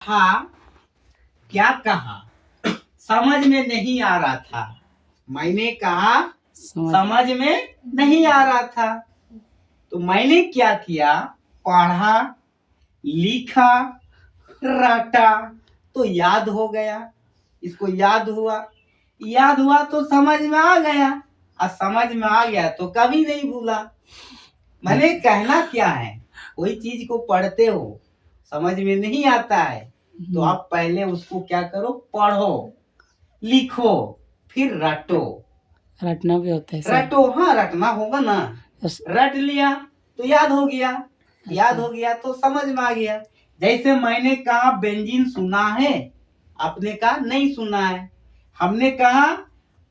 था क्या कहा समझ में नहीं आ रहा था। मैंने कहा समझ में नहीं आ रहा था, तो मैंने क्या किया, पढ़ा, लिखा, रटा, तो याद हो गया। इसको याद हुआ तो समझ में आ गया, और समझ में आ गया तो कभी नहीं भूला। मैंने कहना क्या है, कोई चीज को पढ़ते हो, समझ में नहीं आता है, तो आप पहले उसको क्या करो, पढ़ो, लिखो, फिर रटो। रटना भी होता है रटो, हाँ रटना होगा ना। रट लिया तो याद हो गया, याद हो गया तो समझ में आ गया। जैसे मैंने कहा बेंजीन सुना है, आपने कहा नहीं सुना है। हमने कहा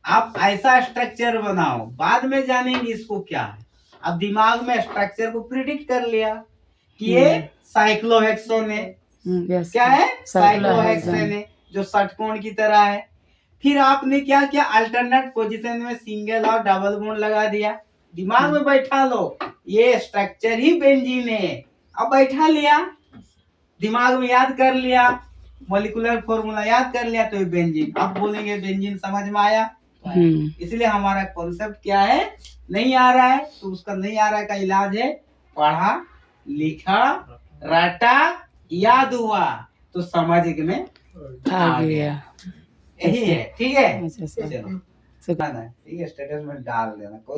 आप ऐसा स्ट्रक्चर बनाओ, बाद में जानेंगे इसको क्या है। अब दिमाग में स्ट्रक्चर को प्रिडिक्ट कर लिया कि ये साइक्लोहेक्सोन है। क्या है, साइक्लोहेक्सेन है, जो षटकोण की तरह है। फिर आपने क्या किया, अल्टरनेट पोजीशन में सिंगल और डबल बॉन्ड लगा दिया। दिमाग में बैठा लो, ये स्ट्रक्चर ही बेंजीन है। अब बैठा लिया, दिमाग में याद कर लिया, मॉलिक्यूलर फॉर्मूला याद कर लिया, तो ये बेंजीन। अब बोलेंगे बेंजीन समझ में आया। इसलिए हमारा कॉन्सेप्ट क्या है, नहीं आ रहा है, तो उसका नहीं आ रहा है का इलाज है पढ़ा, लिखा, रटा, याद हुआ तो समझ में आ गया। यही है, ठीक है। चलो ठीक है, स्टेटस में डाल देना कोई